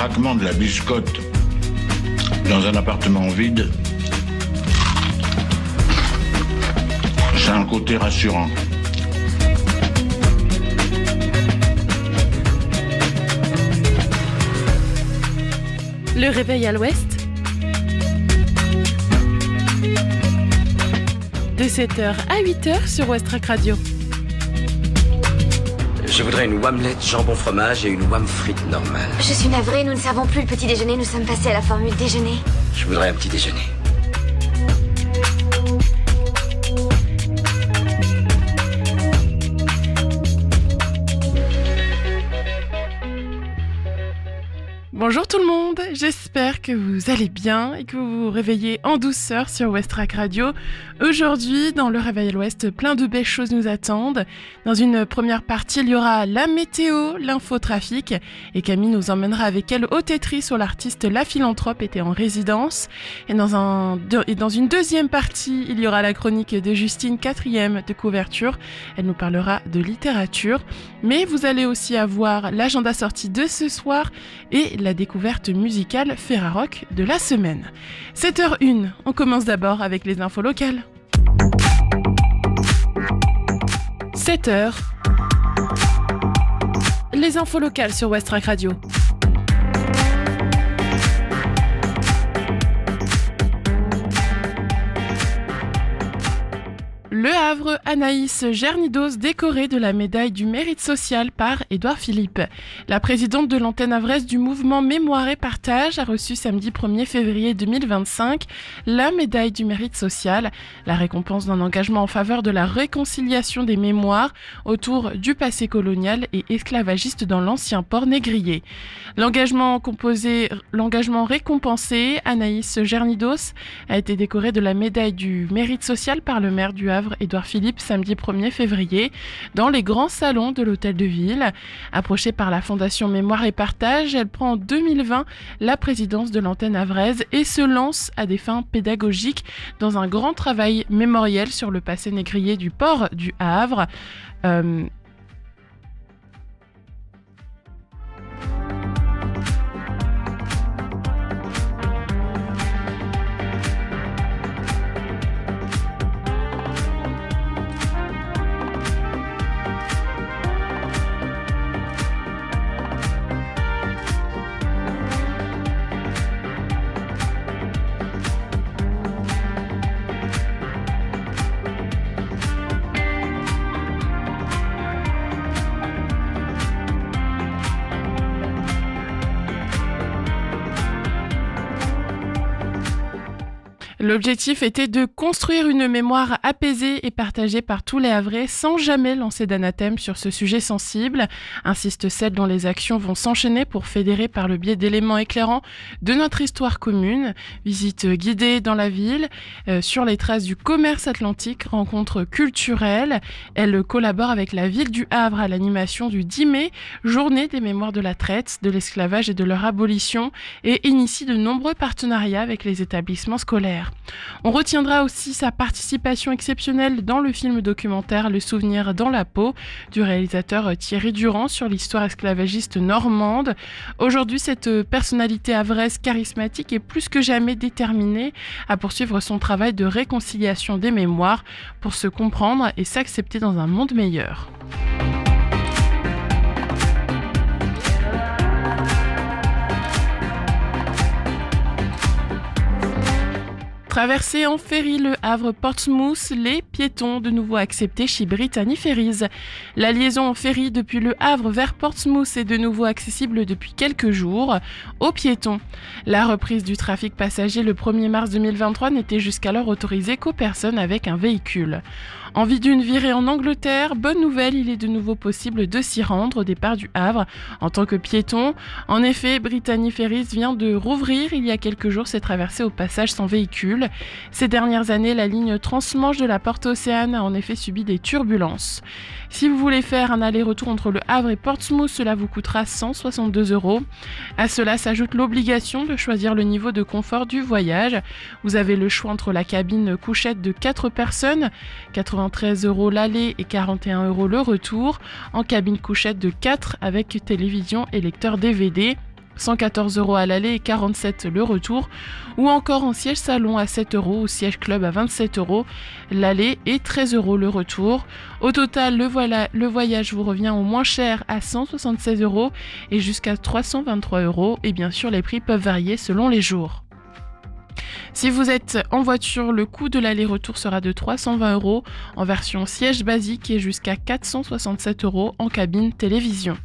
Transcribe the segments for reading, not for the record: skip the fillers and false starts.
craquement de la biscotte dans un appartement vide, ça a un côté rassurant. Le réveil à l'ouest, de 7h à 8h sur Westrack Radio. Je voudrais une omelette jambon fromage et une wham frite normale. Je suis navrée, nous ne servons plus le petit déjeuner, nous sommes passés à la formule déjeuner. Je voudrais un petit déjeuner. Bonjour tout le monde, j'espère que vous allez bien et que vous vous réveillez en douceur sur Westrack Radio. Aujourd'hui, dans le Réveil à l'Ouest, plein de belles choses nous attendent. Dans une première partie, il y aura la météo, l'infotrafic et Camille nous emmènera avec elle au Tetris où l'artiste La Philanthrope était en résidence. Et dans une deuxième partie, il y aura la chronique de Justine, 4e de couverture. Elle nous parlera de littérature. Mais vous allez aussi avoir l'agenda sortie de ce soir et la découverte musicale Ferrarock de la semaine. 7h01, on commence d'abord avec les infos locales. 7h, les infos locales sur Westrack Radio. Le Havre, Anaïs Gernidos décorée de la médaille du mérite social par Édouard Philippe. La présidente de l'antenne havraise du mouvement Mémoire et Partage a reçu samedi 1er février 2025 la médaille du mérite social, la récompense d'un engagement en faveur de la réconciliation des mémoires autour du passé colonial et esclavagiste dans l'ancien port négrier. L'engagement récompensé, Anaïs Gernidos, a été décorée de la médaille du mérite social par le maire du Havre, Édouard Philippe, samedi 1er février, dans les grands salons de l'Hôtel de Ville. Approchée par la Fondation Mémoire et Partage, elle prend en 2020 la présidence de l'antenne havraise et se lance à des fins pédagogiques dans un grand travail mémoriel sur le passé négrier du port du Havre. L'objectif était de construire une mémoire apaisée et partagée par tous les Havrais sans jamais lancer d'anathème sur ce sujet sensible, insiste celle dont les actions vont s'enchaîner pour fédérer par le biais d'éléments éclairants de notre histoire commune. Visite guidée dans la ville, sur les traces du commerce atlantique, rencontres culturelles. Elle collabore avec la ville du Havre à l'animation du 10 mai, journée des mémoires de la traite, de l'esclavage et de leur abolition, et initie de nombreux partenariats avec les établissements scolaires. On retiendra aussi sa participation exceptionnelle dans le film documentaire Le souvenir dans la peau du réalisateur Thierry Durand sur l'histoire esclavagiste normande. Aujourd'hui, cette personnalité havraise charismatique est plus que jamais déterminée à poursuivre son travail de réconciliation des mémoires pour se comprendre et s'accepter dans un monde meilleur. Traversée en ferry Le Havre-Portsmouth, les piétons de nouveau acceptés chez Brittany Ferries. La liaison en ferry depuis Le Havre vers Portsmouth est de nouveau accessible depuis quelques jours aux piétons. La reprise du trafic passager le 1er mars 2023 n'était jusqu'alors autorisée qu'aux personnes avec un véhicule. Envie d'une virée en Angleterre, bonne nouvelle, il est de nouveau possible de s'y rendre au départ du Havre en tant que piéton. En effet, Brittany Ferries vient de rouvrir il y a quelques jours ses traversées au passage sans véhicule. Ces dernières années, la ligne transmanche de la Porte Océane a en effet subi des turbulences. Si vous voulez faire un aller-retour entre Le Havre et Portsmouth, cela vous coûtera 162 €. À cela s'ajoute l'obligation de choisir le niveau de confort du voyage. Vous avez le choix entre la cabine couchette de 4 personnes, 93 € l'aller et 41 € le retour, en cabine couchette de 4 avec télévision et lecteur DVD. 114 € à l'aller et 47 € le retour, ou encore en siège salon à 7 € ou siège club à 27 € l'aller et 13 € le retour. Au total, le voyage vous revient au moins cher à 176 € et jusqu'à 323 €, et bien sûr les prix peuvent varier selon les jours. Si vous êtes en voiture, le coût de l'aller-retour sera de 320 € en version siège basique et jusqu'à 467 € en cabine télévision.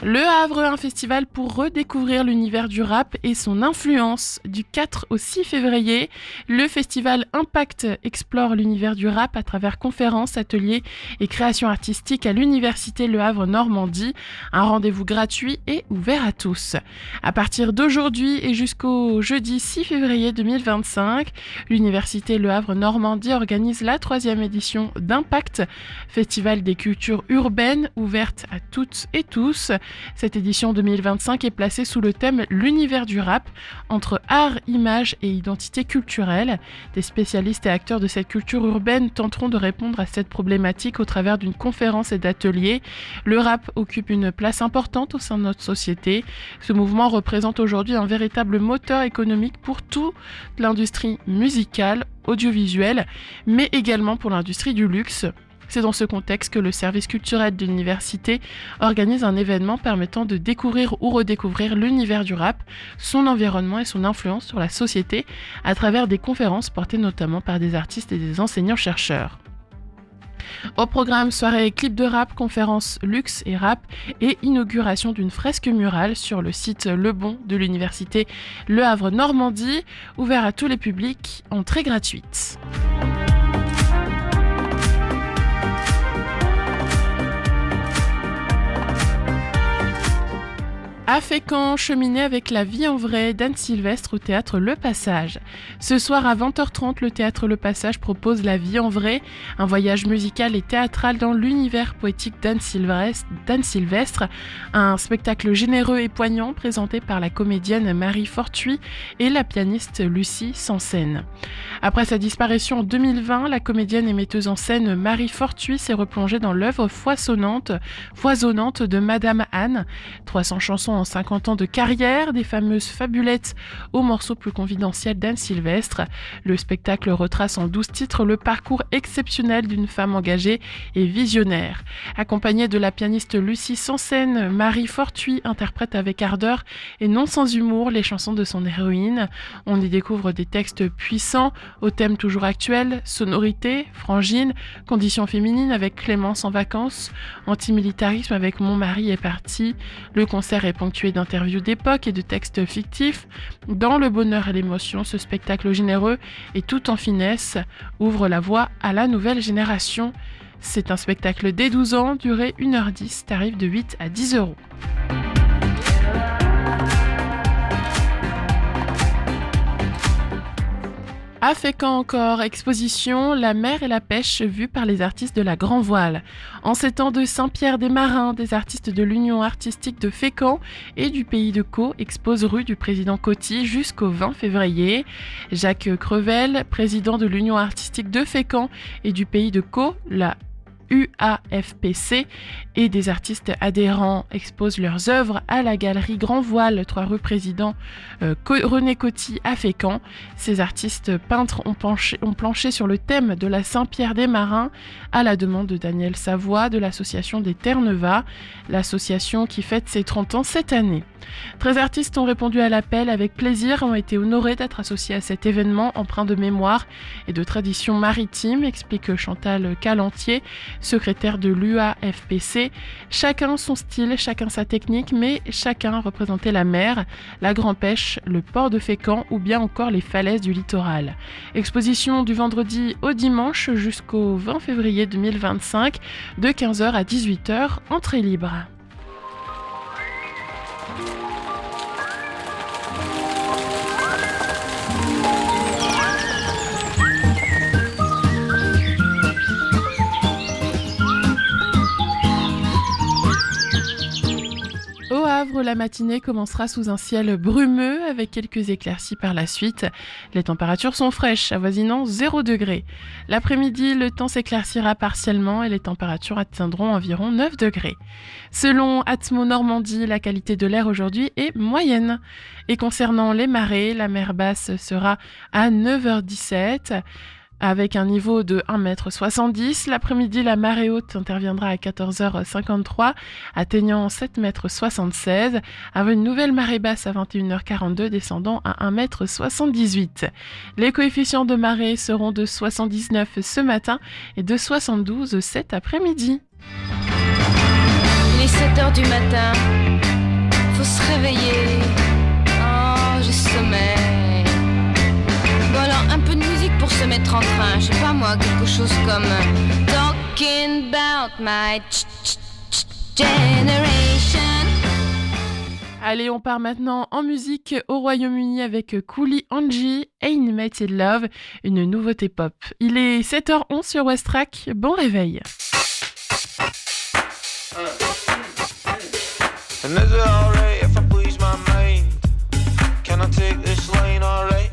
Le Havre, un festival pour redécouvrir l'univers du rap et son influence. Du 4 au 6 février, le festival Impact explore l'univers du rap à travers conférences, ateliers et créations artistiques à l'université Le Havre Normandie. Un rendez-vous gratuit et ouvert à tous. À partir d'aujourd'hui et jusqu'au jeudi 6 février 2025, l'université Le Havre Normandie organise la 3e édition d'Impact, festival des cultures urbaines ouverte à toutes et tous. Cette édition 2025 est placée sous le thème « L'univers du rap » entre art, image et identité culturelle. Des spécialistes et acteurs de cette culture urbaine tenteront de répondre à cette problématique au travers d'une conférence et d'ateliers. Le rap occupe une place importante au sein de notre société. Ce mouvement représente aujourd'hui un véritable moteur économique pour toute l'industrie musicale, audiovisuelle, mais également pour l'industrie du luxe. C'est dans ce contexte que le service culturel de l'université organise un événement permettant de découvrir ou redécouvrir l'univers du rap, son environnement et son influence sur la société à travers des conférences portées notamment par des artistes et des enseignants-chercheurs. Au programme, soirée clip de rap, conférences luxe et rap et inauguration d'une fresque murale sur le site Le Bon de l'université Le Havre Normandie, ouvert à tous les publics, entrée gratuite. À Fécamp, cheminer avec la vie en vrai d'Anne Sylvestre au théâtre Le Passage. Ce soir à 20h30, le théâtre Le Passage propose La vie en vrai, un voyage musical et théâtral dans l'univers poétique d'Anne Sylvestre, un spectacle généreux et poignant présenté par la comédienne Marie Fortuit et la pianiste Lucie Sansen. Après sa disparition en 2020, la comédienne et metteuse en scène Marie Fortuit s'est replongée dans l'œuvre foisonnante de Madame Anne, 300 chansons en 50 ans de carrière, des fameuses fabulettes aux morceaux plus confidentiels d'Anne Sylvestre. Le spectacle retrace en 12 titres le parcours exceptionnel d'une femme engagée et visionnaire. Accompagnée de la pianiste Lucie Sansen, Marie Fortuit interprète avec ardeur et non sans humour les chansons de son héroïne. On y découvre des textes puissants aux thèmes toujours actuels, sonorité, frangine, conditions féminines avec Clémence en vacances, antimilitarisme avec Mon mari est parti. Le concert est ponctué d'interviews d'époque et de textes fictifs. Dans le bonheur et l'émotion, ce spectacle généreux et tout en finesse ouvre la voie à la nouvelle génération. C'est un spectacle dès 12 ans, durée 1h10, tarif de 8 à 10 €. À Fécamp encore, exposition La mer et la pêche vue par les artistes de la Grand Voile. En ces temps de Saint-Pierre-des-Marins, des artistes de l'Union artistique de Fécamp et du pays de Caux exposent rue du Président Coty jusqu'au 20 février. Jacques Crevel, président de l'Union artistique de Fécamp et du pays de Caux, la UAFPC, et des artistes adhérents exposent leurs œuvres à la galerie Grand Voile, 3 rue Président René Coty à Fécamp. Ces artistes peintres ont planché sur le thème de la Saint-Pierre-des-Marins à la demande de Daniel Savoie de l'association des Terre-Neuve, l'association qui fête ses 30 ans cette année. 13 artistes ont répondu à l'appel avec plaisir, ont été honorés d'être associés à cet événement empreint de mémoire et de tradition maritime, explique Chantal Calantier, secrétaire de l'UAFPC. Chacun son style, chacun sa technique, mais chacun représentait la mer, la grande pêche, le port de Fécamp ou bien encore les falaises du littoral. Exposition du vendredi au dimanche jusqu'au 20 février 2025, de 15h à 18h, entrée libre. Au Havre, Havre, la matinée commencera sous un ciel brumeux avec quelques éclaircies par la suite. Les températures sont fraîches, avoisinant 0 degré. L'après-midi, le temps s'éclaircira partiellement et les températures atteindront environ 9 degrés. Selon Atmo Normandie, la qualité de l'air aujourd'hui est moyenne. Et concernant les marées, la mer basse sera à 9h17 avec un niveau de 1,70 m. L'après-midi, la marée haute interviendra à 14h53, atteignant 7,76 m, avec une nouvelle marée basse à 21h42, descendant à 1,78 m. Les coefficients de marée seront de 79 ce matin et de 72 cet après-midi. Il est 7h du matin, faut se réveiller. Oh, j'ai sommeil. Bon alors, un peu de musique pour se mettre en train. Je sais pas moi, quelque chose comme Talking about my generation. Allez, on part maintenant en musique au Royaume-Uni avec Coolie Angie, Animated Love, une nouveauté pop. Il est 7h11 sur West Track, bon réveil. And is it alright if I please my mind? Can I take this line alright?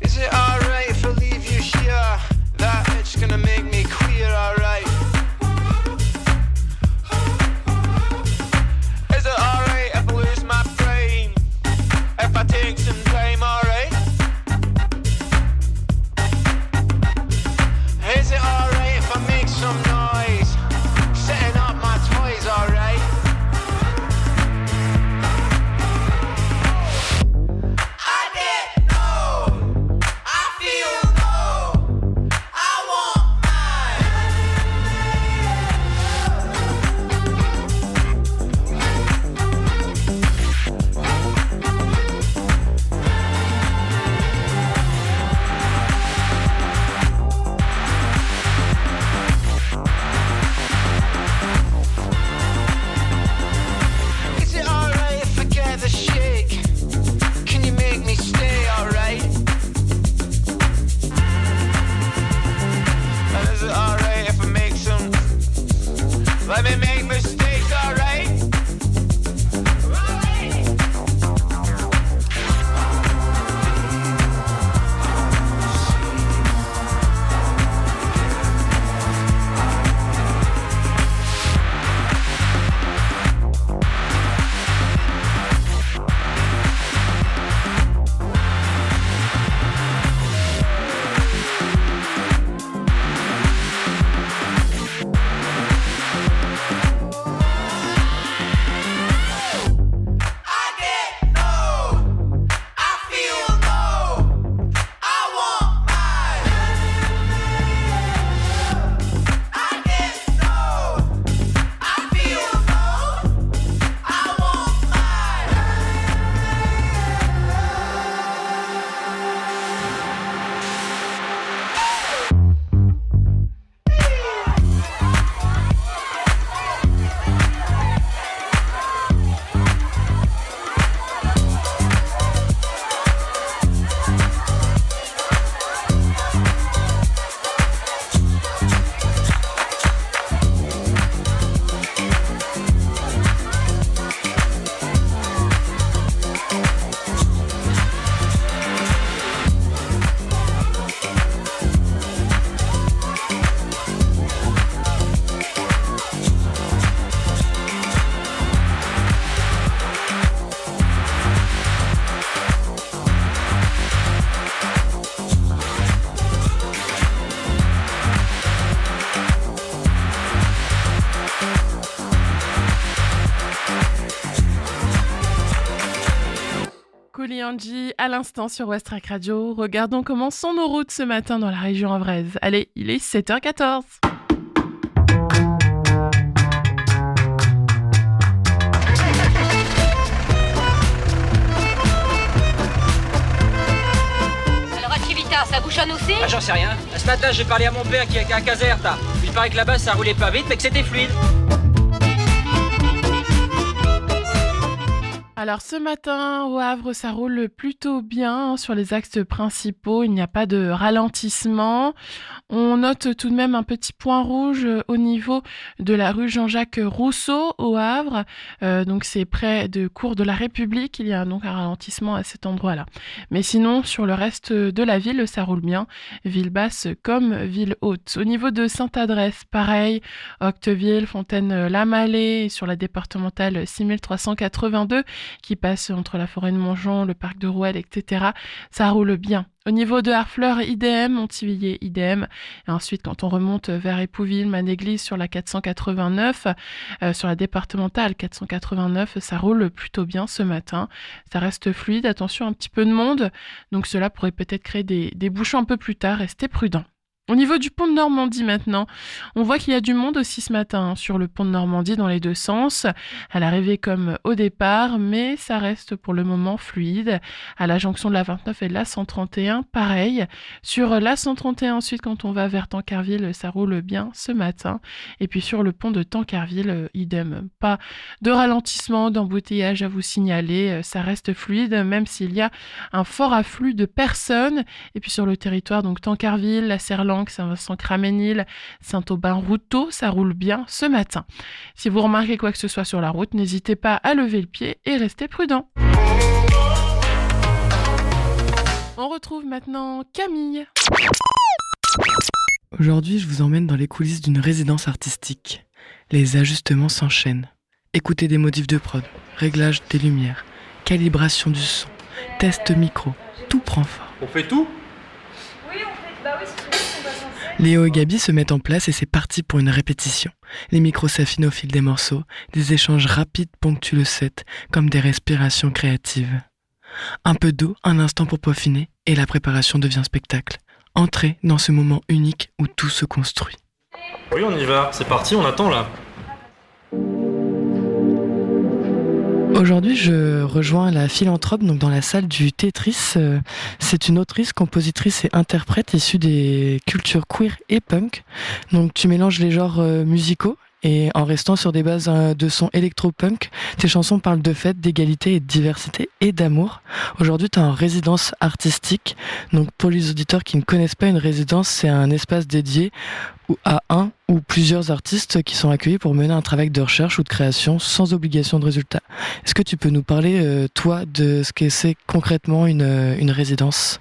Is it alright if I leave you here? That it's gonna make me queer, alright? Is it alright if I lose my frame? If I take some time, alright? Is it alright if I make some noise? Setting up my toys, alright? I get no, I feel no, I want Is it alright if I get the shake? Can you make me stay, alright? And is it alright if I make some... Let me make mistakes, alright? I get no, I feel no, I want mine. I get no, I feel no, I want Coolie Angie à l'instant sur West Track Radio. Regardons comment sont nos routes ce matin dans la région havraise. Allez, il est 7h14. Alors à Civita, ça bouchonne aussi? Ah, j'en sais rien. Ce matin, j'ai parlé à mon père qui est à Caserta. Il paraît que là-bas, ça roulait pas vite, mais que c'était fluide. À Alors ce matin au Havre, ça roule plutôt bien sur les axes principaux, il n'y a pas de ralentissement. On note tout de même un petit point rouge au niveau de la rue Jean-Jacques Rousseau au Havre, donc c'est près de Cours de la République, il y a donc un ralentissement à cet endroit-là. Mais sinon sur le reste de la ville, ça roule bien, ville basse comme ville haute. Au niveau de Sainte-Adresse, pareil, Octeville, Fontaine-la-Mallet, et sur la départementale 6382 qui passe entre la forêt de Montjean, le parc de Rouelle, etc. Ça roule bien. Au niveau de Harfleur, idem, Montivilliers, idem. Et ensuite, quand on remonte vers Épouville, Manéglise sur la 489, sur la départementale 489, ça roule plutôt bien ce matin. Ça reste fluide, attention, un petit peu de monde. Donc cela pourrait peut-être créer des bouchons un peu plus tard, restez prudents. Au niveau du pont de Normandie maintenant, on voit qu'il y a du monde aussi ce matin sur le pont de Normandie dans les deux sens, à l'arrivée comme au départ, mais ça reste pour le moment fluide. À la jonction de la 29 et de la 131, pareil. Sur la 131 ensuite, quand on va vers Tancarville, ça roule bien ce matin. Et puis sur le pont de Tancarville, idem. Pas de ralentissement, d'embouteillage à vous signaler, ça reste fluide, même s'il y a un fort afflux de personnes. Et puis sur le territoire, donc Tancarville, la Serlan, Saint-Vincent-Craménil, Saint-Aubin-Routot, ça roule bien ce matin. Si vous remarquez quoi que ce soit sur la route, n'hésitez pas à lever le pied et restez prudent. On retrouve maintenant Camille. Aujourd'hui, je vous emmène dans les coulisses d'une résidence artistique. Les ajustements s'enchaînent. Écoutez des modifs de prod, réglage des lumières, calibration du son, test micro, tout prend forme. On fait tout ? Léo et Gabi se mettent en place et c'est parti pour une répétition. Les micros s'affinent au fil des morceaux, des échanges rapides ponctuent le set, comme des respirations créatives. Un peu d'eau, un instant pour peaufiner, et la préparation devient spectacle. Entrez dans ce moment unique où tout se construit. Oui, on y va, c'est parti, on attend là. Aujourd'hui, je rejoins la philanthrope donc dans la salle du Tetris. C'est une autrice, compositrice et interprète issue des cultures queer et punk. Donc tu mélanges les genres musicaux et en restant sur des bases de sons électro-punk, tes chansons parlent de fête, d'égalité et de diversité et d'amour. Aujourd'hui, tu es en résidence artistique. Donc pour les auditeurs qui ne connaissent pas une résidence, c'est un espace dédié à un ou plusieurs artistes qui sont accueillis pour mener un travail de recherche ou de création sans obligation de résultat. Est-ce que tu peux nous parler, toi, de ce que c'est concrètement une résidence ?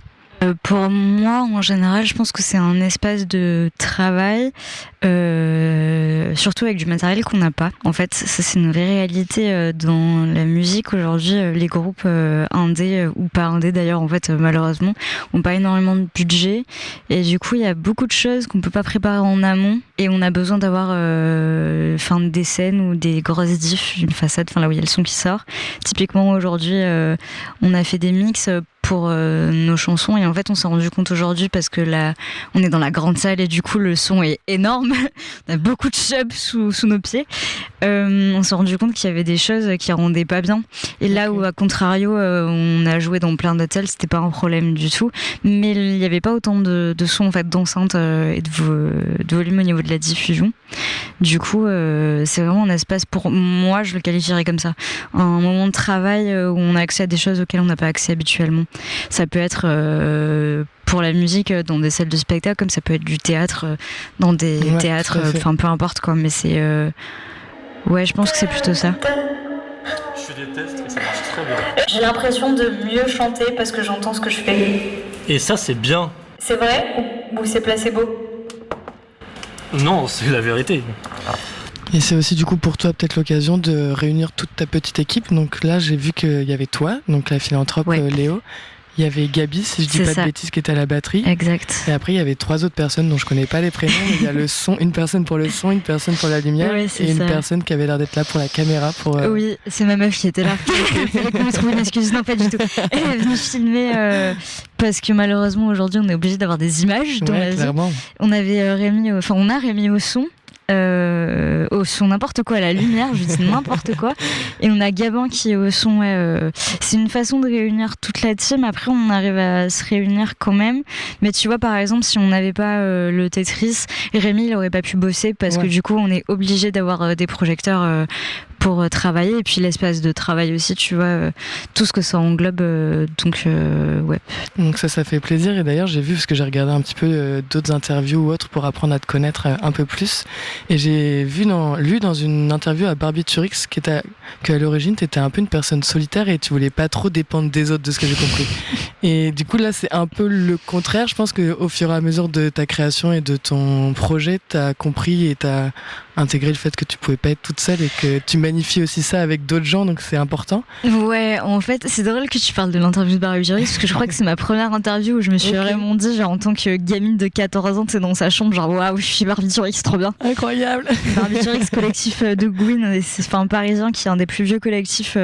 Pour moi, en général, je pense que c'est un espace de travail, surtout avec du matériel qu'on n'a pas. En fait, ça, c'est une vraie réalité dans la musique. Aujourd'hui, les groupes indés, ou pas indés d'ailleurs, en fait, malheureusement, n'ont pas énormément de budget. Et du coup, il y a beaucoup de choses qu'on ne peut pas préparer en amont. Et on a besoin d'avoir des scènes ou des grosses diffs, une façade, là où il y a le son qui sort. Typiquement, aujourd'hui, on a fait des mix pour nos chansons et en fait on s'est rendu compte aujourd'hui parce que là on est dans la grande salle et du coup le son est énorme, on a beaucoup de chubs sous nos pieds, on s'est rendu compte qu'il y avait des choses qui rendaient pas bien et là où à contrario on a joué dans plein d'autres salles, c'était pas un problème du tout, mais il y avait pas autant de son en fait d'enceinte et de volume au niveau de la diffusion. Du coup c'est vraiment un espace, pour moi je le qualifierais comme ça, un moment de travail où on a accès à des choses auxquelles on n'a pas accès habituellement. Ça peut être pour la musique dans des salles de spectacle, comme ça peut être du théâtre dans des théâtres, peu importe quoi, mais c'est je pense que c'est plutôt ça. Je fais des tests et ça marche très bien. J'ai l'impression de mieux chanter parce que j'entends ce que je fais. Et ça c'est bien. C'est vrai ou c'est placebo ? Non, c'est la vérité. Et c'est aussi du coup pour toi peut-être l'occasion de réunir toute ta petite équipe. Donc là j'ai vu qu'il y avait toi, donc la philanthrope Léo. Il y avait Gabi, si je dis pas de bêtises, qui était à la batterie. Exact. Et après il y avait 3 autres personnes dont je connais pas les prénoms. Il y a le son, une personne pour le son, une personne pour la lumière et une personne qui avait l'air d'être là pour la caméra. Oui, c'est ma meuf qui était là. C'est vrai qu'on me trouve une excuse. Non, pas du tout. Elle est venue filmer parce que malheureusement aujourd'hui on est obligé d'avoir des images dans la vie. On avait on a Rémi au son. Au son n'importe quoi, à la lumière, je dis n'importe quoi, et on a Gabin qui est au son. C'est une façon de réunir toute la team. Après on arrive à se réunir quand même, mais tu vois par exemple si on n'avait pas le Tetris, Rémi il aurait pas pu bosser parce que du coup on est obligé d'avoir des projecteurs pour travailler, et puis l'espace de travail aussi, tu vois, tout ce que ça englobe, donc ouais. Donc ça fait plaisir, et d'ailleurs j'ai vu, parce que j'ai regardé un petit peu d'autres interviews ou autres pour apprendre à te connaître un peu plus, et j'ai lu dans une interview à Barbiturix qu'à l'origine t'étais un peu une personne solitaire et tu voulais pas trop dépendre des autres, de ce que j'ai compris. Et du coup là c'est un peu le contraire, je pense qu'au fur et à mesure de ta création et de ton projet, t'as compris et t'as intégré le fait que tu pouvais pas être toute seule et que tu magnifies aussi ça avec d'autres gens, donc c'est important. Ouais, en fait, c'est drôle que tu parles de l'interview de Barbiturix, parce que je crois que c'est ma première interview où je me suis vraiment dit, genre en tant que gamine de 14 ans, tu sais, dans sa chambre, genre waouh, je suis Barbiturix, trop bien. Incroyable. Barbiturix, collectif de Gouin, c'est un parisien qui est un des plus vieux collectifs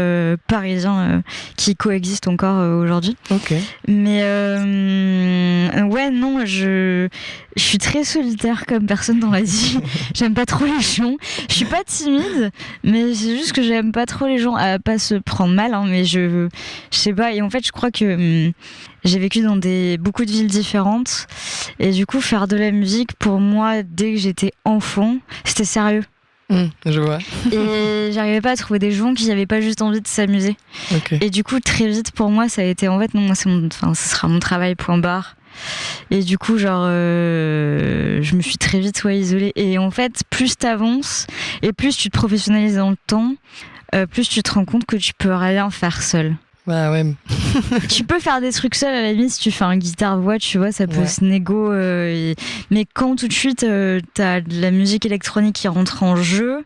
parisiens qui coexiste encore aujourd'hui. Ok. Mais ouais, non, je suis très solitaire comme personne dans la vie. J'aime pas trop les gens. Je suis pas timide, mais c'est juste que j'aime pas trop les gens, à pas se prendre mal, hein, mais je sais pas. Et en fait, je crois que j'ai vécu dans beaucoup de villes différentes, et du coup, faire de la musique pour moi, dès que j'étais enfant, c'était sérieux. Je vois. Et j'arrivais pas à trouver des gens qui avaient pas juste envie de s'amuser. Okay. Et du coup, très vite pour moi, ça a été en fait, non, moi, ce sera mon travail, point barre. Et du coup, genre, je me suis très vite isolée. Et en fait, plus t'avances et plus tu te professionnalises dans le temps, plus tu te rends compte que tu peux rien faire seul. Bah ouais. Tu peux faire des trucs seul, à la limite, si tu fais un guitare-voix, tu vois, ça peut se négo. Mais quand tout de suite, t'as de la musique électronique qui rentre en jeu,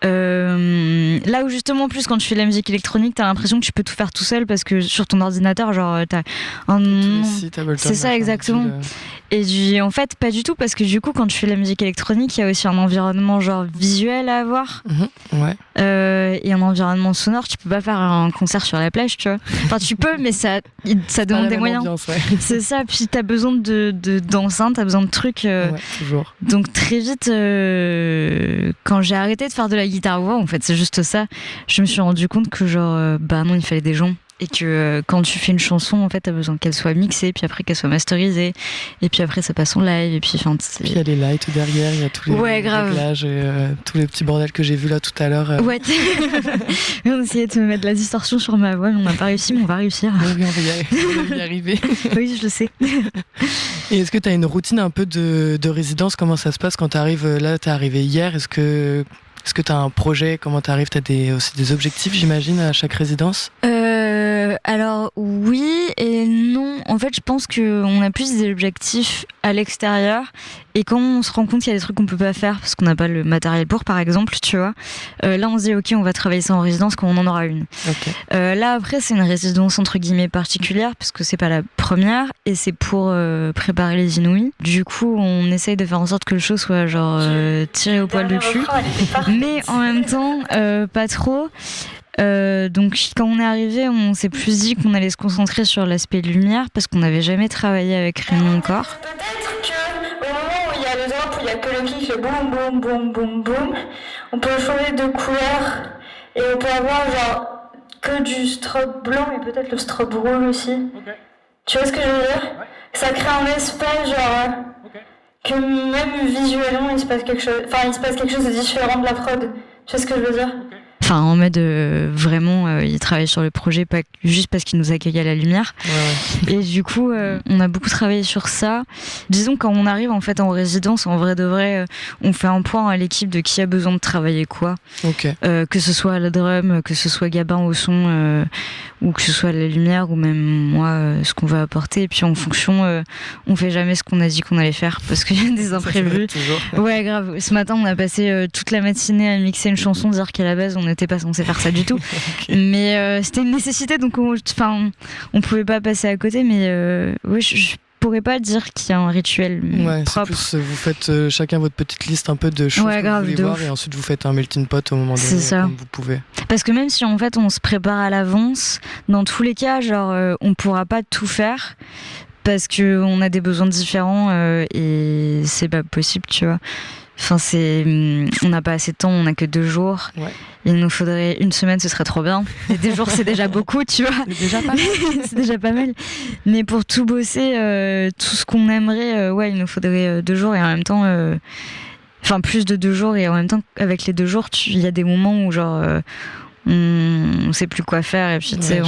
là où justement, plus quand tu fais de la musique électronique, t'as l'impression que tu peux tout faire tout seul, parce que sur ton ordinateur, genre, t'as un... C'est ça, exactement. Et en fait, pas du tout, parce que du coup, quand tu fais de la musique électronique, il y a aussi un environnement genre visuel à avoir. Et un environnement sonore. Tu peux pas faire un concert sur la plage, tu vois. Enfin, tu peux, mais ça demande des moyens. Ambiance, c'est ça. Puis t'as besoin d'enceintes, t'as besoin de trucs. Toujours. Donc très vite, quand j'ai arrêté de faire de la guitare-voix, en fait, c'est juste ça. Je me suis rendu compte que genre, bah non, il fallait des gens. Et que quand tu fais une chanson, en fait, t'as besoin qu'elle soit mixée, puis après qu'elle soit masterisée, et puis après ça passe en live, et puis enfin. Puis il y a les lights derrière, il y a tous les réglages et tous les petits bordels que j'ai vus là tout à l'heure. Ouais. On essayait de me mettre de la distorsion sur ma voix, mais on n'a pas réussi, mais on va réussir. Oui, on va y arriver. Oui, je le sais. Et est-ce que t'as une routine un peu de résidence? Comment ça se passe quand t'arrives là? T'es arrivé hier. Est-ce que t'as un projet? Comment t'arrives? T'as aussi des objectifs, j'imagine, à chaque résidence? Alors oui et non. En fait, je pense qu'on a plus des objectifs à l'extérieur, et quand on se rend compte qu'il y a des trucs qu'on peut pas faire parce qu'on n'a pas le matériel pour, par exemple, tu vois, là on se dit ok, on va travailler ça en résidence quand on en aura une. Okay. Là après, c'est une résidence entre guillemets particulière parce que c'est pas la première, et c'est pour préparer les Inouïs. Du coup, on essaye de faire en sorte que le show soit genre tiré au poil de cul, mais en même temps pas trop. Donc quand on est arrivé, on s'est plus dit qu'on allait se concentrer sur l'aspect lumière parce qu'on n'avait jamais travaillé avec Rémi encore. Peut-être qu'au moment où il y a le drop, où il y a que le qui fait boum boum boum boum boum, on peut changer de couleur et on peut avoir genre que du strobe blanc et peut-être le strobe rouge aussi. Okay. Tu vois ce que je veux dire? Ça crée un espace genre que même visuellement il se passe quelque chose, enfin il se passe quelque chose de différent de la prod. Tu vois ce que je veux dire? Enfin, en mode vraiment, il travaille sur le projet, pas juste parce qu'il nous accueille à la lumière. Ouais. Et du coup, on a beaucoup travaillé sur ça. Disons, quand on arrive en fait en résidence, en vrai de vrai, on fait un point à l'équipe de qui a besoin de travailler quoi. Okay. Que ce soit la drum, que ce soit Gabin au son, ou que ce soit la lumière, ou même moi, ce qu'on va apporter. Et puis en fonction, on fait jamais ce qu'on a dit qu'on allait faire parce qu'il y a des imprévus. Ouais, grave. Ce matin, on a passé toute la matinée à mixer une chanson, dire qu'à la base, on n'était pas censé faire ça du tout. Okay. Mais c'était une nécessité, donc on pouvait pas passer à côté. Mais oui, je pourrais pas dire qu'il y a un rituel propre. Plus, vous faites chacun votre petite liste un peu de choses que vous voulez voir, et ensuite vous faites un melting pot au moment donné, comme vous pouvez. Parce que même si en fait on se prépare à l'avance, dans tous les cas, genre on pourra pas tout faire parce que on a des besoins différents et c'est pas possible, tu vois. Enfin, on n'a pas assez de temps, on n'a que 2 jours. Ouais. Il nous faudrait 1 semaine, ce serait trop bien. Et 2 jours, c'est déjà beaucoup, tu vois. C'est déjà pas mal. C'est déjà pas mal. Mais pour tout bosser, tout ce qu'on aimerait, il nous faudrait 2 jours, et en même temps, Enfin, plus de 2 jours, et en même temps, avec les 2 jours, il y a des moments où genre on sait plus quoi faire, et puis tu sais,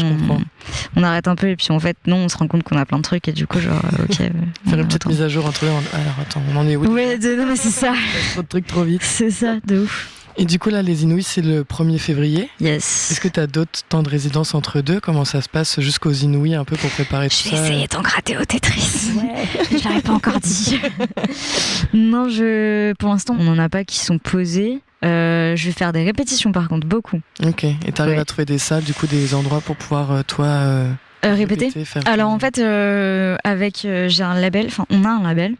on arrête un peu, et puis en fait, non, on se rend compte qu'on a plein de trucs, et du coup, genre, ok. Faire une petite mise à jour entre eux. Alors attends, on en est où? Ouais, non, mais c'est ça. Trop de trucs trop vite. C'est ça, de ouf. Et du coup, là, les Inouïs, c'est le 1er février. Yes. Est-ce que tu as d'autres temps de résidence entre deux? Comment ça se passe jusqu'aux Inouïs un peu pour préparer tout ça? Je vais essayer d'en gratter au Tetris. Ouais. Je l'avais pas encore dit. Non, pour l'instant, on n'en a pas qui sont posés. Je vais faire des répétitions par contre, beaucoup. Ok, et t'arrives à trouver des salles, du coup, des endroits pour pouvoir, répéter. Alors en fait, j'ai un label, enfin on a un label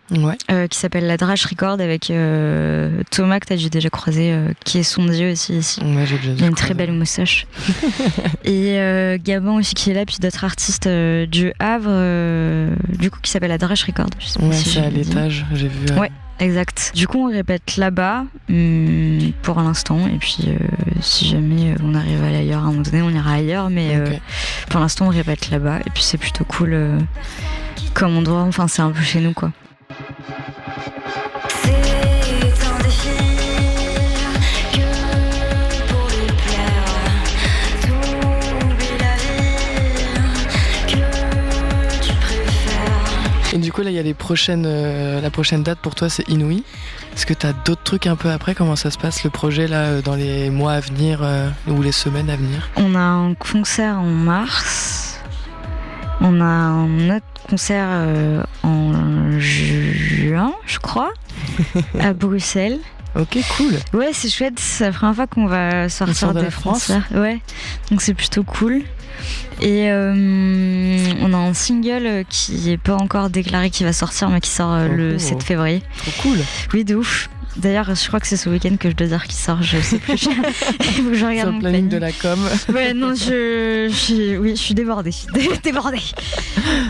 qui s'appelle La Drache Record avec Thomas que t'as déjà croisé, qui est son dieu aussi ici. Ouais, j'ai déjà il a une très belle moustache. Et Gabin aussi qui est là, puis d'autres artistes du Havre, du coup qui s'appelle La Drache Record. Ouais, si c'est à l'étage, j'ai vu. Ouais. Exact. Du coup, on répète là-bas pour l'instant, et puis si jamais on arrive à aller ailleurs à un moment donné, on ira ailleurs, mais pour l'instant, on répète là-bas, et puis c'est plutôt cool comme endroit, enfin, c'est un peu chez nous, quoi. Et du coup, là, il y a la prochaine date pour toi, c'est Inouï. Est-ce que tu as d'autres trucs un peu après? Comment ça se passe, le projet, là, dans les mois à venir ou les semaines à venir? On a un concert en mars. On a un autre concert en juin, je crois, à Bruxelles. Ok, cool. Ouais, c'est chouette. C'est la première fois qu'on va sortir des frontières. Ouais, donc c'est plutôt cool. Et on a un single qui est pas encore déclaré, qui va sortir, mais qui sort le 7 février. Trop cool. Oui, de ouf. D'ailleurs, je crois que c'est ce week-end que je dois dire qu'il sort, je sais plus. Il faut que je regarde sur le planning de la com. Ouais, non, je suis débordée.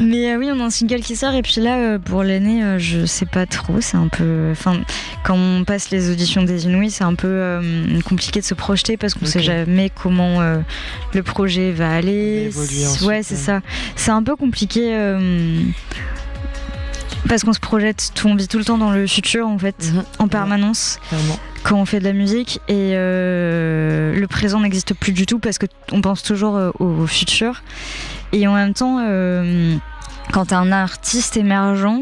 Mais oui, on a un single qui sort, et puis là, pour l'année, je sais pas trop. C'est un peu. Enfin, quand on passe les auditions des Inouïs, c'est un peu compliqué de se projeter parce qu'on sait jamais comment le projet va aller. Évoluer ensuite, ouais, c'est ça. C'est un peu compliqué. Parce qu'on se projette, on vit tout le temps dans le futur en fait, en permanence, quand on fait de la musique, et le présent n'existe plus du tout parce qu'on pense toujours au futur. Et en même temps, quand t'es un artiste émergent,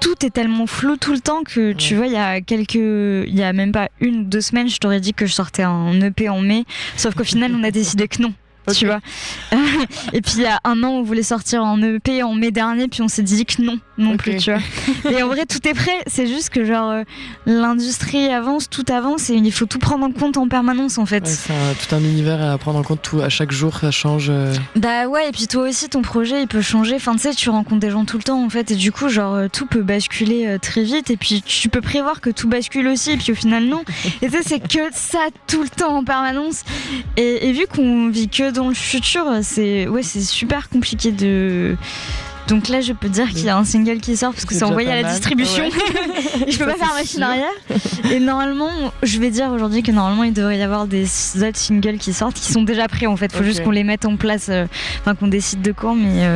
tout est tellement flou tout le temps que tu vois, il y a même pas 1 ou 2 semaines, je t'aurais dit que je sortais un EP en mai, sauf qu'au final on a décidé que non. Tu vois. Et puis il y a 1 an, on voulait sortir en EP en mai dernier, puis on s'est dit que non plus, tu vois. Et en vrai, tout est prêt. C'est juste que genre l'industrie avance, tout avance, et il faut tout prendre en compte en permanence en fait. Ouais, c'est tout un univers à prendre en compte. Tout, à chaque jour, ça change. Bah ouais, et puis toi aussi, ton projet, il peut changer. Enfin, tu sais, tu rencontres des gens tout le temps en fait, et du coup, genre tout peut basculer très vite. Et puis tu peux prévoir que tout bascule aussi, et puis au final non. Et tu sais, c'est que ça tout le temps en permanence. Et vu qu'on vit que dans le futur, c'est super compliqué de. Donc là, je peux dire qu'il y a un single qui sort parce que c'est envoyé à la distribution. Ouais. Et je peux pas faire machine arrière. Et normalement, je vais dire aujourd'hui que normalement, il devrait y avoir des autres singles qui sortent, qui sont déjà prêts en fait. Faut juste qu'on les mette en place, qu'on décide de quand, mais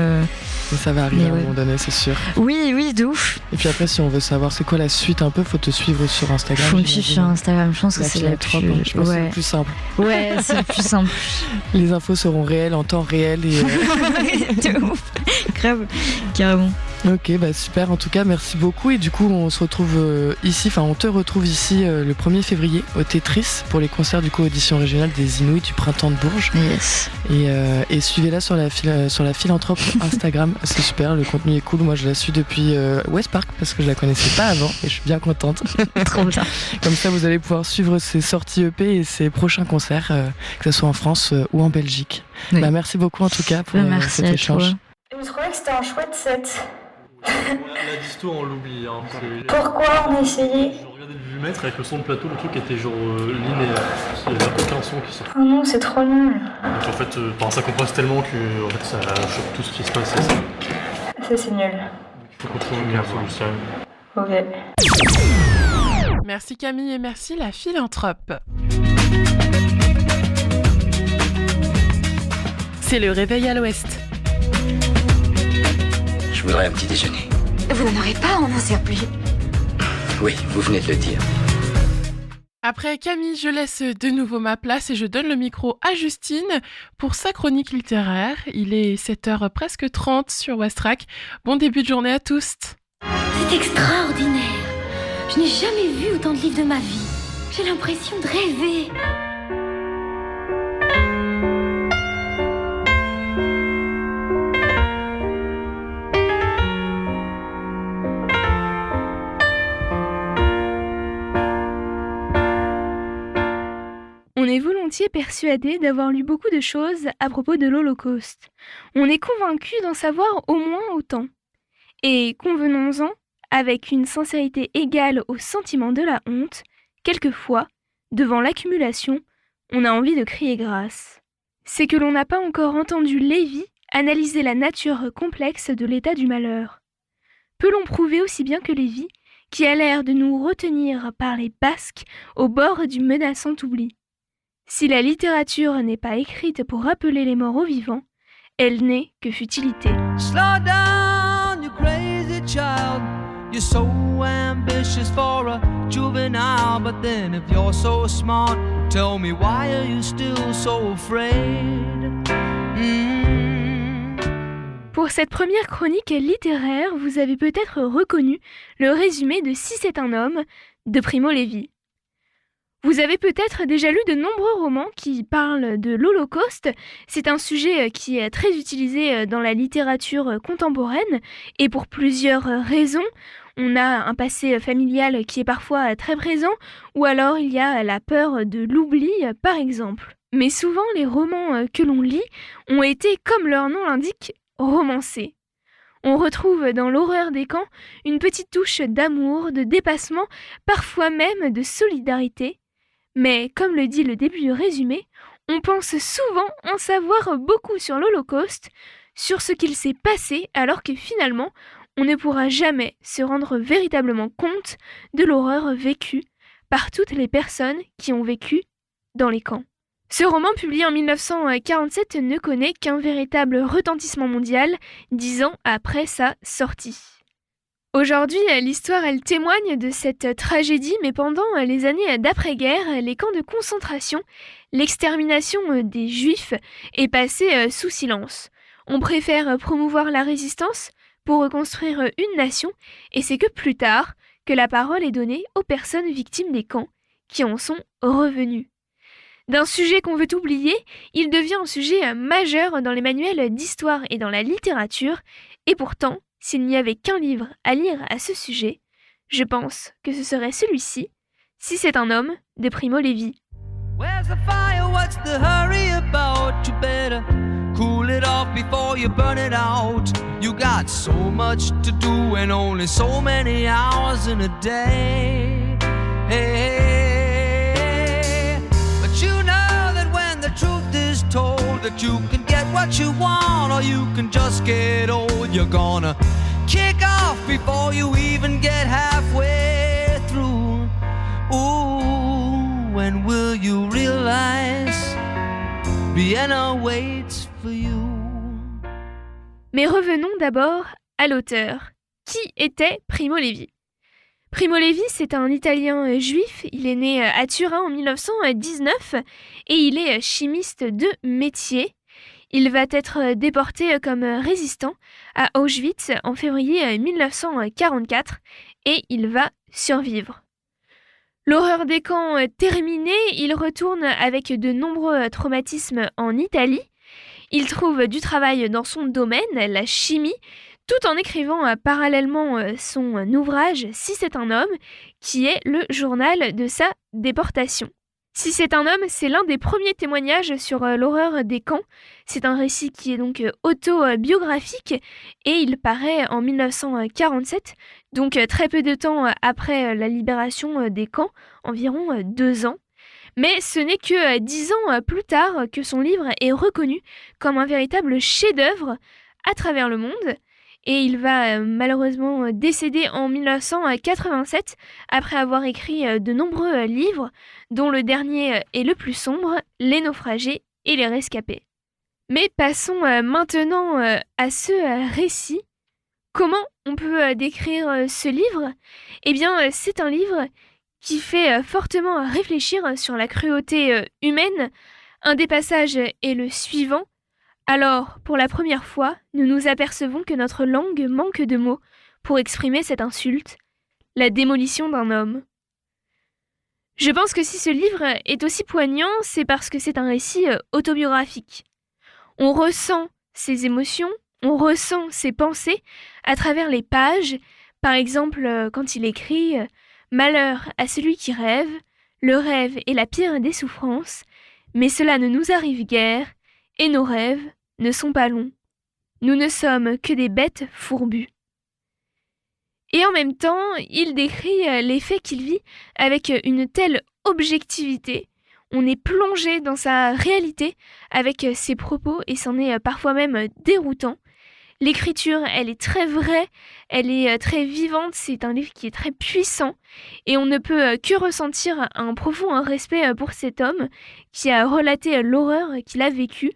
ça va arriver à un moment donné, c'est sûr. Oui, de ouf. Et puis après, si on veut savoir c'est quoi la suite un peu, faut te suivre sur Instagram. Faut me suivre sur Instagram, je pense que c'est la plus... Je pense que c'est le plus simple. Ouais, c'est le plus simple. Les infos seront réelles en temps réel et... de ouf. Grave. Carrément. Ok, bah super, en tout cas merci beaucoup, et du coup on se retrouve on te retrouve ici le 1er février au Tetris pour les concerts du coup audition régionale des Inouïs du printemps de Bourges. Yes. Et suivez-la sur la philanthrope Instagram, c'est super, le contenu est cool, moi je la suis depuis West Park parce que je la connaissais pas avant et je suis bien contente. Trop bien. Comme ça vous allez pouvoir suivre ses sorties EP et ses prochains concerts, que ce soit en France ou en Belgique. Oui. Bah, merci beaucoup en tout cas pour cet échange. Toi. Je trouvais que c'était un chouette set. La disto, on l'oublie. Hein. Pourquoi on a essayé? Je regardais le vumètre avec le son de plateau, le truc était genre linéaire. Il n'y avait aucun son qui sortait. Oh non, c'est trop nul. Donc en fait, ça compresse tellement que en fait, ça choque tout ce qui se passe. Ça, c'est nul. Il faut qu'on trouve une meilleure solution. Ok. Merci Camille et merci la philanthrope. C'est le réveil à l'ouest. Je voudrais un petit déjeuner. Vous n'en aurez pas, on n'en sert plus. Oui, vous venez de le dire. Après Camille, je laisse de nouveau ma place et je donne le micro à Justine pour sa chronique littéraire. Il est 7h presque 30 sur Westrack. Bon début de journée à tous. C'est extraordinaire. Je n'ai jamais vu autant de livres de ma vie. J'ai l'impression de rêver. On est volontiers persuadé d'avoir lu beaucoup de choses à propos de l'Holocauste. On est convaincu d'en savoir au moins autant. Et convenons-en, avec une sincérité égale au sentiment de la honte, quelquefois, devant l'accumulation, on a envie de crier grâce. C'est que l'on n'a pas encore entendu Lévi analyser la nature complexe de l'état du malheur. Peut-on prouver aussi bien que Lévi, qui a l'air de nous retenir par les basques au bord du menaçant oubli? Si la littérature n'est pas écrite pour rappeler les morts aux vivants, elle n'est que futilité. Slow down, you crazy child. You're so ambitious for a juvenile, but then if you're so smart, tell me why are you still so afraid? Pour cette première chronique littéraire, vous avez peut-être reconnu le résumé de Si c'est un homme de Primo Levi. Vous avez peut-être déjà lu de nombreux romans qui parlent de l'Holocauste. C'est un sujet qui est très utilisé dans la littérature contemporaine et pour plusieurs raisons. On a un passé familial qui est parfois très présent ou alors il y a la peur de l'oubli par exemple. Mais souvent les romans que l'on lit ont été, comme leur nom l'indique, romancés. On retrouve dans l'horreur des camps une petite touche d'amour, de dépassement, parfois même de solidarité. Mais, comme le dit le début du résumé, on pense souvent en savoir beaucoup sur l'Holocauste, sur ce qu'il s'est passé, alors que finalement, on ne pourra jamais se rendre véritablement compte de l'horreur vécue par toutes les personnes qui ont vécu dans les camps. Ce roman, publié en 1947, ne connaît qu'un véritable retentissement mondial, 10 ans après sa sortie. Aujourd'hui, l'histoire, elle témoigne de cette tragédie, mais pendant les années d'après-guerre, les camps de concentration, l'extermination des Juifs est passée sous silence. On préfère promouvoir la résistance pour reconstruire une nation, et c'est que plus tard que la parole est donnée aux personnes victimes des camps qui en sont revenues. D'un sujet qu'on veut oublier, il devient un sujet majeur dans les manuels d'histoire et dans la littérature, et pourtant, s'il n'y avait qu'un livre à lire à ce sujet, je pense que ce serait celui-ci, Si c'est un homme, de Primo Levi. Where's the fire? What's the hurry about? You better cool it off before you burn it out. You got so much to do and only so many hours in a day. Hey, but you know that when the truth is told that you can get what you want or you can just get old. You're gonna kick off before you even get halfway through. Ooh, when will you realize Vienna waits for you? Mais revenons d'abord à l'auteur. Qui était Primo Levi? Primo Levi, c'est un Italien juif. Il est né à Turin en 1919 et il est chimiste de métier. Il va être déporté comme résistant à Auschwitz en février 1944 et il va survivre. L'horreur des camps terminée, il retourne avec de nombreux traumatismes en Italie. Il trouve du travail dans son domaine, la chimie, tout en écrivant parallèlement son ouvrage « Si c'est un homme », qui est le journal de sa déportation. Si c'est un homme, c'est l'un des premiers témoignages sur l'horreur des camps. C'est un récit qui est donc autobiographique et il paraît en 1947, donc très peu de temps après la libération des camps, environ 2 ans. Mais ce n'est que 10 ans plus tard que son livre est reconnu comme un véritable chef-d'œuvre à travers le monde. Et il va malheureusement décéder en 1987 après avoir écrit de nombreux livres, dont le dernier est le plus sombre, Les naufragés et les rescapés. Mais passons maintenant à ce récit. Comment on peut décrire ce livre? Eh bien, c'est un livre qui fait fortement réfléchir sur la cruauté humaine. Un des passages est le suivant. Alors, pour la première fois, nous nous apercevons que notre langue manque de mots pour exprimer cette insulte, la démolition d'un homme. Je pense que si ce livre est aussi poignant, c'est parce que c'est un récit autobiographique. On ressent ses émotions, on ressent ses pensées à travers les pages. Par exemple, quand il écrit « Malheur à celui qui rêve, le rêve est la pire des souffrances, mais cela ne nous arrive guère, et nos rêves ne sont pas longs. Nous ne sommes que des bêtes fourbues. » Et en même temps, il décrit les faits qu'il vit avec une telle objectivité. On est plongé dans sa réalité avec ses propos et c'en est parfois même déroutant. L'écriture, elle est très vraie, elle est très vivante, c'est un livre qui est très puissant et on ne peut que ressentir un profond respect pour cet homme qui a relaté l'horreur qu'il a vécue.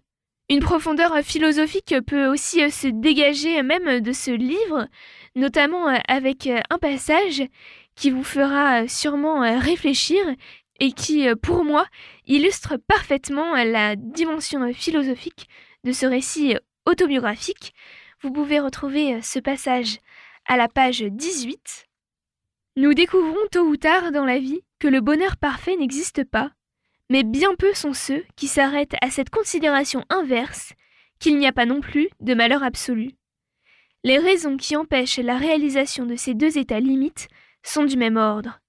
Une profondeur philosophique peut aussi se dégager même de ce livre, notamment avec un passage qui vous fera sûrement réfléchir et qui, pour moi, illustre parfaitement la dimension philosophique de ce récit autobiographique. Vous pouvez retrouver ce passage à la page 18. Nous découvrons tôt ou tard dans la vie que le bonheur parfait n'existe pas, mais bien peu sont ceux qui s'arrêtent à cette considération inverse, qu'il n'y a pas non plus de malheur absolu. Les raisons qui empêchent la réalisation de ces deux états limites sont du même ordre.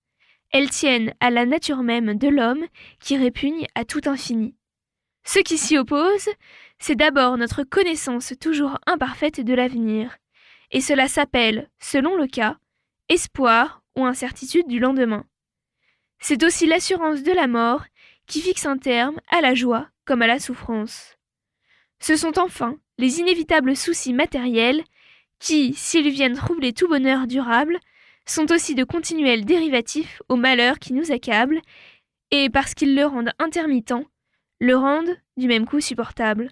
Elles tiennent à la nature même de l'homme qui répugne à tout infini. Ce qui s'y oppose, c'est d'abord notre connaissance toujours imparfaite de l'avenir, et cela s'appelle, selon le cas, espoir ou incertitude du lendemain. C'est aussi l'assurance de la mort qui fixe un terme à la joie comme à la souffrance. Ce sont enfin les inévitables soucis matériels qui, s'ils viennent troubler tout bonheur durable, sont aussi de continuels dérivatifs au malheur qui nous accable, et parce qu'ils le rendent intermittent, le rendent du même coup supportable.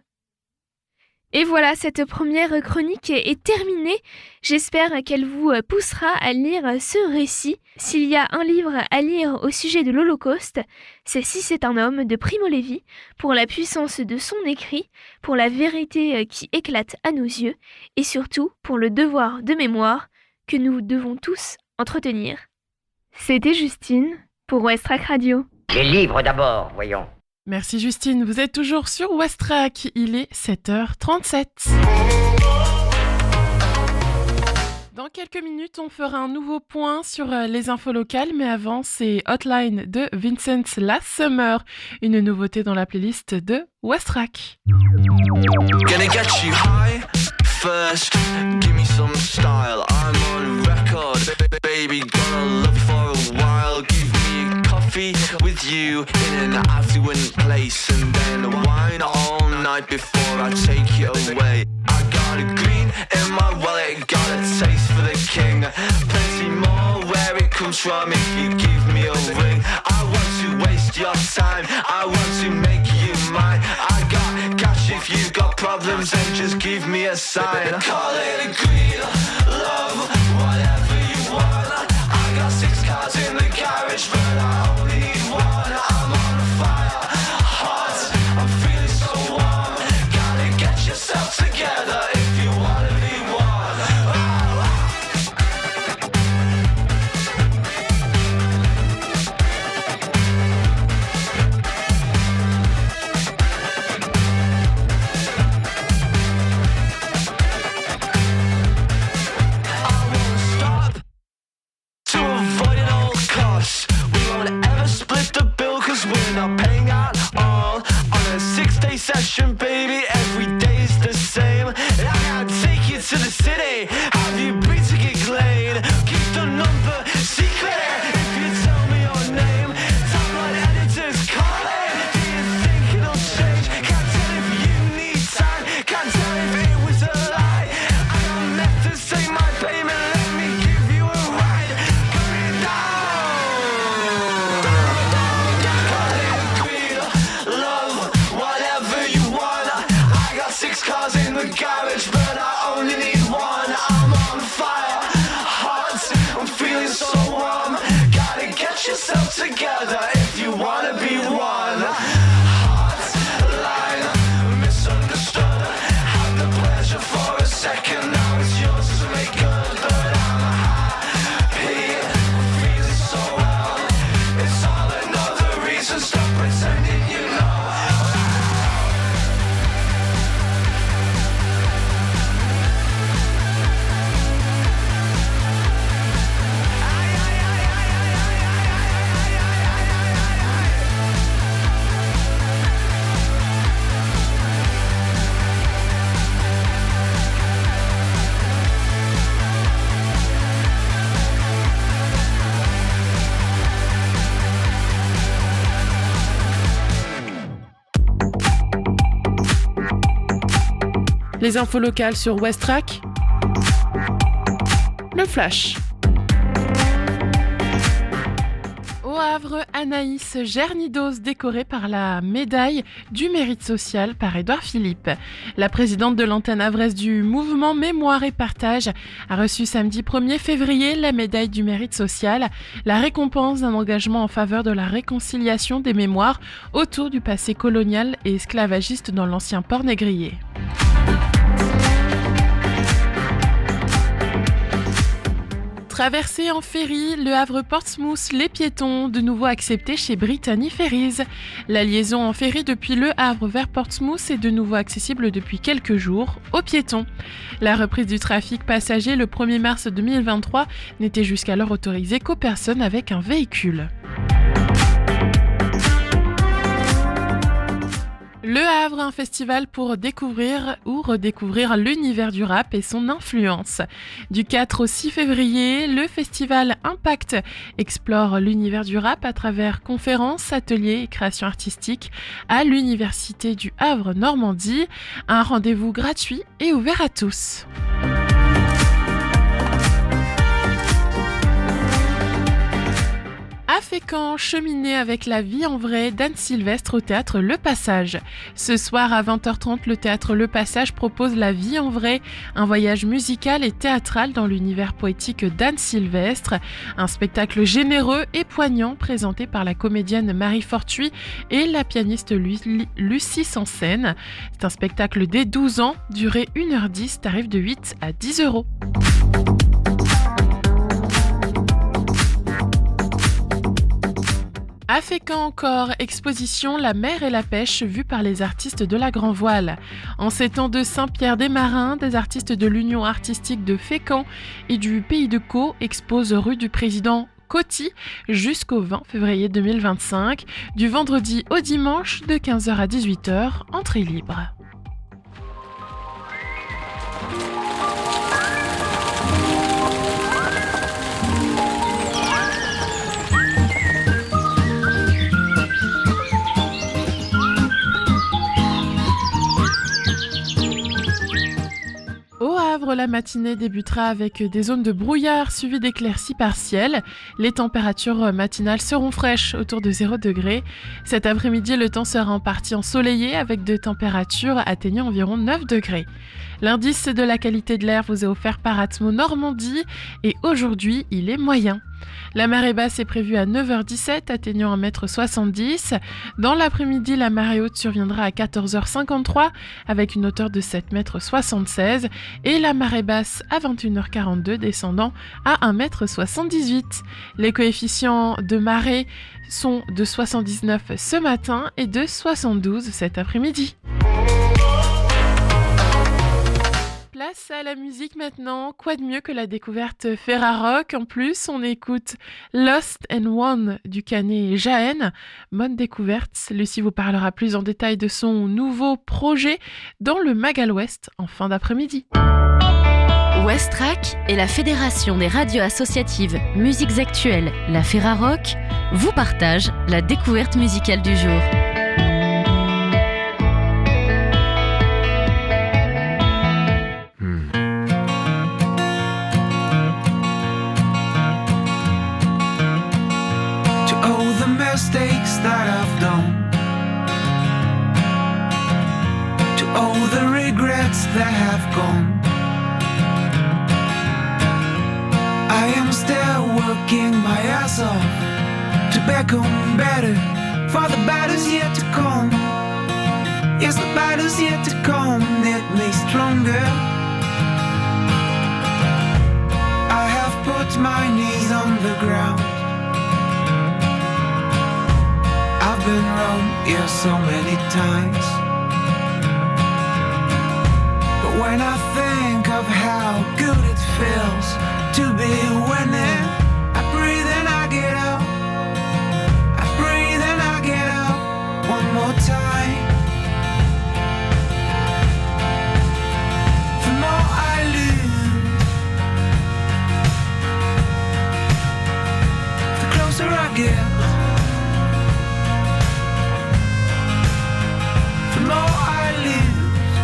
Et voilà, cette première chronique est terminée. J'espère qu'elle vous poussera à lire ce récit. S'il y a un livre à lire au sujet de l'Holocauste, c'est Si c'est un homme de Primo Levi, pour la puissance de son écrit, pour la vérité qui éclate à nos yeux, et surtout pour le devoir de mémoire que nous devons tous entretenir. C'était Justine pour Westrack Radio. Les livres d'abord, voyons. Merci Justine, vous êtes toujours sur Westrack, il est 7h37. Dans quelques minutes, on fera un nouveau point sur les infos locales, mais avant, c'est Hotline de Vincent Last Summer, une nouveauté dans la playlist de Westrack. Gonna get you high first, give me some style, I'm on record, baby, gonna love you for a while, give me a coffee with you in an affluent place, and then wine all night before I take you away. I got a green in my wallet, got a taste for the king, plenty more where it comes from if you give me a ring. I want to waste your time, I want to make you mine, I got cash if you got problems, then just give me a sign. Call it a greed, love, whatever you want. I got 6 cars in the garage, but I only need one. I'm on fire, hot, I'm feeling so warm. Gotta get yourself together if you wanna be one. Session, baby, every day's the same. And I gotta take you to the city, have you been to Gig Lane? Keep the number secret if you tell me your name. Tabloid editors calling, do you think it'll change? Can't tell if you need time, can't tell if it was a lie. I got meth to save my payment, let me give you a ride. Put it down. Call it greed, love, whatever you want. I got 6 cars in the garage, but I only need one. I'm Les infos locales sur Westrack. Le flash. Au Havre, Anaïs Gernidos décorée par la médaille du mérite social par Édouard Philippe. La présidente de l'antenne havraise du mouvement Mémoire et Partage a reçu samedi 1er février la médaille du mérite social, la récompense d'un engagement en faveur de la réconciliation des mémoires autour du passé colonial et esclavagiste dans l'ancien port négrier. Traversée en ferry, le Havre-Portsmouth, les piétons, de nouveau acceptés chez Brittany Ferries. La liaison en ferry depuis le Havre vers Portsmouth est de nouveau accessible depuis quelques jours aux piétons. La reprise du trafic passager le 1er mars 2023 n'était jusqu'alors autorisée qu'aux personnes avec un véhicule. Le Havre, un festival pour découvrir ou redécouvrir l'univers du rap et son influence. Du 4 au 6 février, le festival Impact explore l'univers du rap à travers conférences, ateliers et créations artistiques à l'Université du Havre Normandie. Un rendez-vous gratuit et ouvert à tous. À Fécamp, cheminer avec la vie en vrai d'Anne Sylvestre au théâtre Le Passage. Ce soir à 20h30, le théâtre Le Passage propose La vie en vrai, un voyage musical et théâtral dans l'univers poétique d'Anne Sylvestre. Un spectacle généreux et poignant présenté par la comédienne Marie Fortuit et la pianiste Lucie Sansen. C'est un spectacle dès 12 ans, durée 1h10, tarif de 8 à 10 €. À Fécamp encore, exposition La mer et la pêche vue par les artistes de la Grand Voile. En ces temps de Saint-Pierre-des-Marins, des artistes de l'Union artistique de Fécamp et du Pays de Caux exposent rue du Président Coty jusqu'au 20 février 2025, du vendredi au dimanche de 15h à 18h, entrée libre. Au Havre, la matinée débutera avec des zones de brouillard suivies d'éclaircies partielles. Les températures matinales seront fraîches, autour de 0 degré. Cet après-midi, le temps sera en partie ensoleillé avec des températures atteignant environ 9 degrés. L'indice de la qualité de l'air vous est offert par Atmo Normandie et aujourd'hui, il est moyen. La marée basse est prévue à 9h17, atteignant 1,70 m. Dans l'après-midi, la marée haute surviendra à 14h53 avec une hauteur de 7,76 m et la marée basse à 21h42, descendant à 1,78 m. Les coefficients de marée sont de 79 ce matin et de 72 cet après-midi. Place à la musique maintenant, quoi de mieux que la découverte Ferrarock. En plus, on écoute Lost and Won du Canet Jaën. Bonne découverte, Lucie vous parlera plus en détail de son nouveau projet dans le Magal Ouest en fin d'après-midi. Westrack et la Fédération des radios associatives Musiques Actuelles, la Ferrarock, vous partagent la découverte musicale du jour. Mistakes that I've done, to all the regrets that have gone. I am still working my ass off to become better for the battles yet to come. Yes, the battles yet to come need me stronger. I have put my knees on the ground. I've been wrong, yeah, so many times. But when I think of how good it feels to be winning, I breathe and I get out. I breathe and I get out one more time. The more I lose, the closer I get. The more I lose,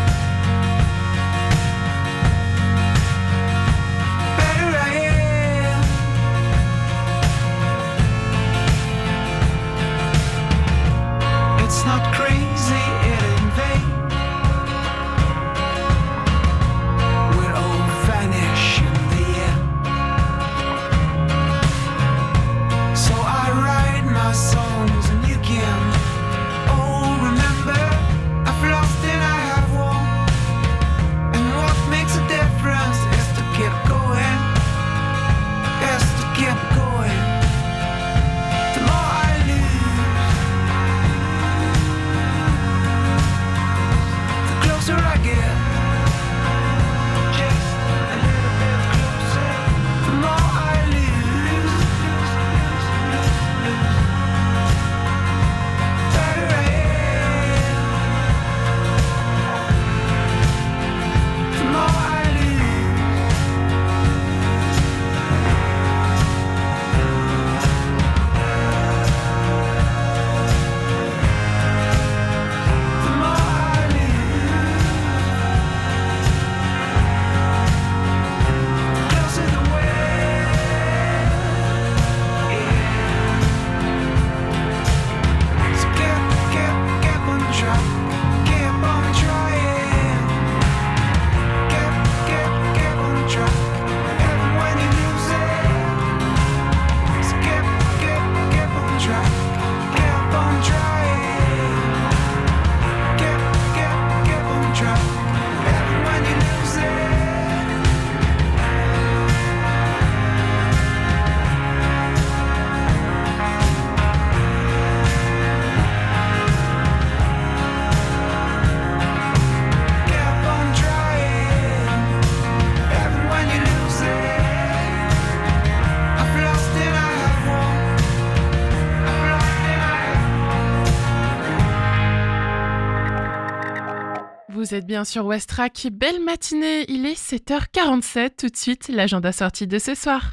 Vous êtes bien sur Westrack, belle matinée, il est 7h47, tout de suite l'agenda sortie de ce soir.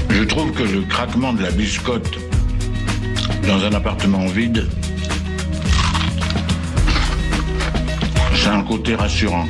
Je trouve que le craquement de la biscotte dans un appartement vide, c'est un côté rassurant.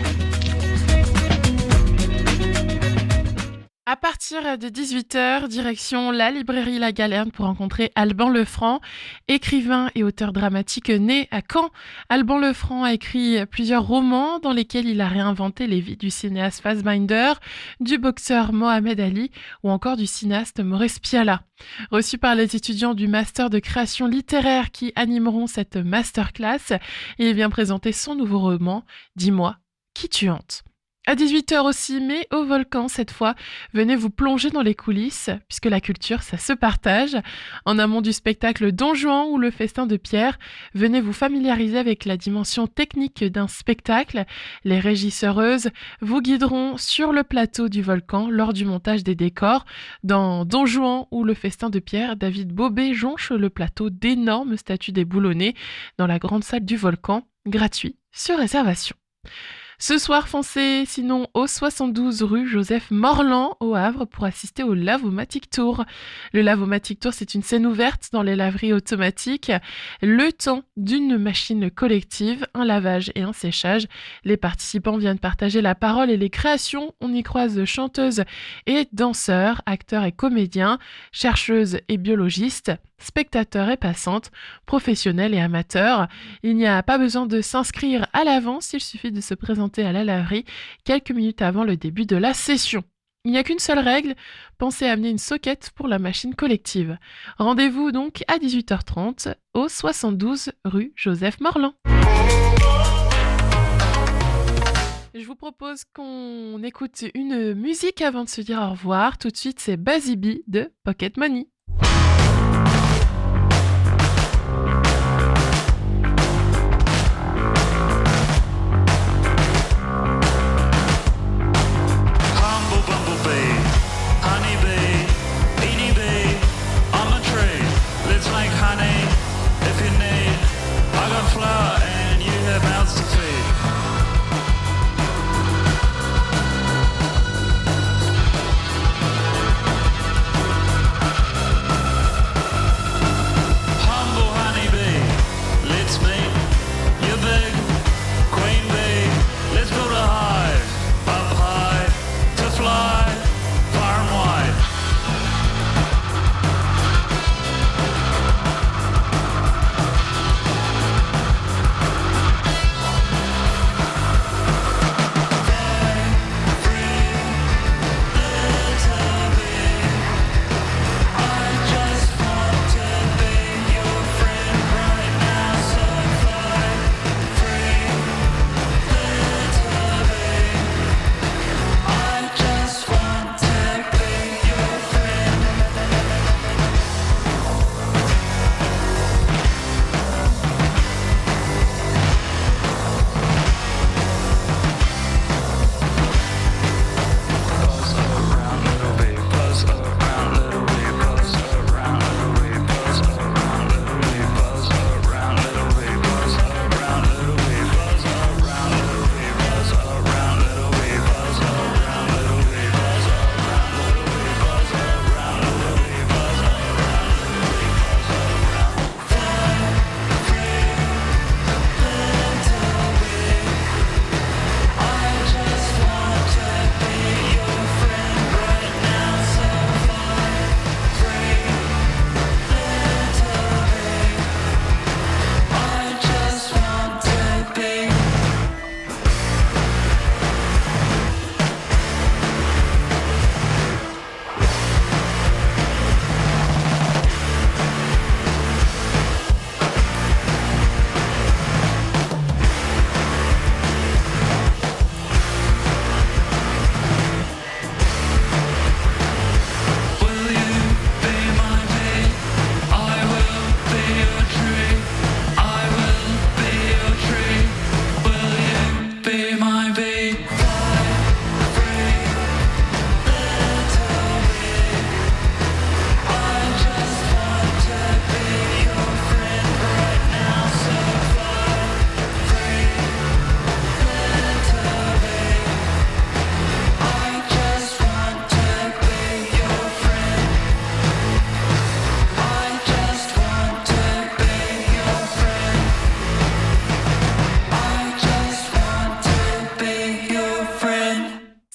À partir de 18h, direction la librairie La Galerne pour rencontrer Alban Lefranc, écrivain et auteur dramatique né à Caen. Alban Lefranc a écrit plusieurs romans dans lesquels il a réinventé les vies du cinéaste Fassbinder, du boxeur Mohamed Ali ou encore du cinéaste Maurice Pialat. Reçu par les étudiants du master de création littéraire qui animeront cette masterclass, il vient présenter son nouveau roman « Dis-moi, qui tu hantes ?» À 18h aussi, mais au Volcan cette fois, venez vous plonger dans les coulisses, puisque la culture, ça se partage. En amont du spectacle Don Juan ou le festin de Pierre, venez vous familiariser avec la dimension technique d'un spectacle. Les régisseuses vous guideront sur le plateau du Volcan lors du montage des décors. Dans Don Juan ou le festin de Pierre, David Bobet jonche le plateau d'énormes statues déboulonnées dans la grande salle du Volcan, gratuit, sur réservation. Ce soir, foncez sinon au 72 rue Joseph Morland au Havre pour assister au Lavomatic Tour. Le Lavomatic Tour, c'est une scène ouverte dans les laveries automatiques. Le temps d'une machine collective, un lavage et un séchage. Les participants viennent partager la parole et les créations. On y croise chanteuses et danseurs, acteurs et comédiens, chercheuses et biologistes, spectateurs et passantes, professionnels et amateurs. Il n'y a pas besoin de s'inscrire à l'avance, il suffit de se présenter à la laverie quelques minutes avant le début de la session. Il n'y a qu'une seule règle, pensez à amener une soquette pour la machine collective. Rendez-vous donc à 18h30 au 72 rue Joseph Morland. Je vous propose qu'on écoute une musique avant de se dire au revoir. Tout de suite, c'est Buzzy Bee de Pocket Money. Flower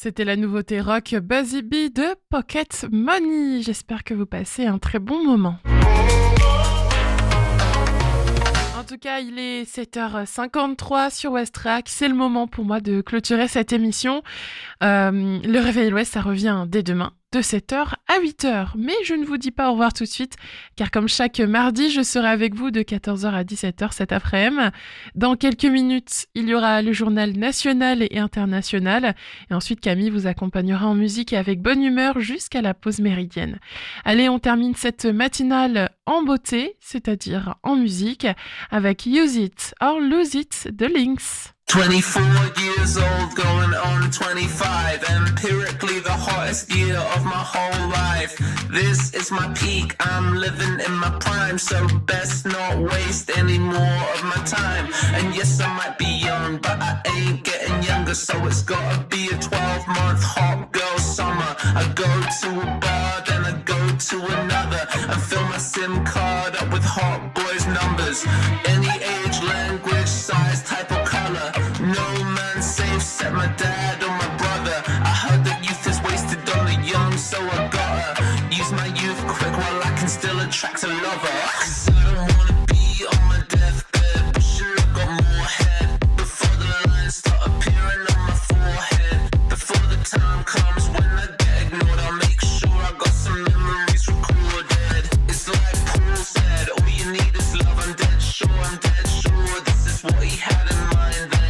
C'était la nouveauté rock Buzzy Bee de Pocket Money. J'espère que vous passez un très bon moment. En tout cas, il est 7h53 sur Westrack. C'est le moment pour moi de clôturer cette émission. Le Réveil l'Ouest, ça revient dès demain, de 7h à 8h. Mais je ne vous dis pas au revoir tout de suite, car comme chaque mardi, je serai avec vous de 14h à 17h cet après-midi. Dans quelques minutes, il y aura le journal national et international. Et ensuite, Camille vous accompagnera en musique et avec bonne humeur jusqu'à la pause méridienne. Allez, on termine cette matinale en beauté, c'est-à-dire en musique, avec Use It or Lose It de Lynx. 24 years old, going on 25, empirically the hottest year of my whole life. This is my peak, I'm living in my prime, so best not waste any more of my time. And yes, I might be young, but I ain't getting younger, so it's gotta be a 12-month hot girl summer. I go to a bar, then I go to another, and fill my SIM card up with hot boys' numbers. Any age, language, size, type or color. No man safe, except my dad or my brother. I heard that youth is wasted on the young, so I gotta use my youth quick while I can still attract a lover. 'Cause I don't wanna be on my deathbed, wishing I got more head before the lines start appearing on my forehead. Before the time comes when I get ignored, I'll make sure I got some memories recorded. It's like Paul said, all you need is love. I'm dead sure this is what he had in mind then.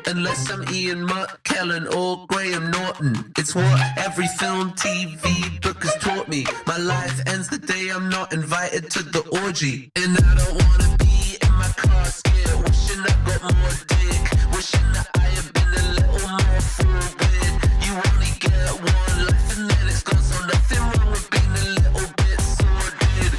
Unless I'm Ian McKellen or Graham Norton. It's what every film, TV book has taught me. My life ends the day I'm not invited to the orgy. And I don't wanna be in my casket, wishing I got more dick, wishing that I had been a little more forward. You only get one life and then it's gone, so nothing wrong with being a little bit sordid.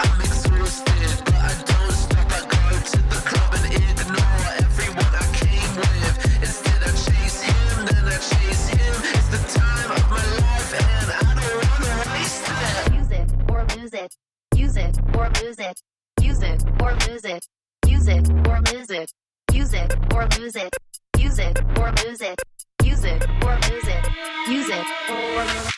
I'm exhausted, but I don't stop. I go to the club and ignore everyone I came with. Instead I chase him, then I chase him. It's the time of my life and I don't wanna waste it. Use it or lose it. Use it or lose it. Use it or lose it. Use it or lose it. Use it or lose it. Use it or lose it. Use it or lose it. Use it or lose it.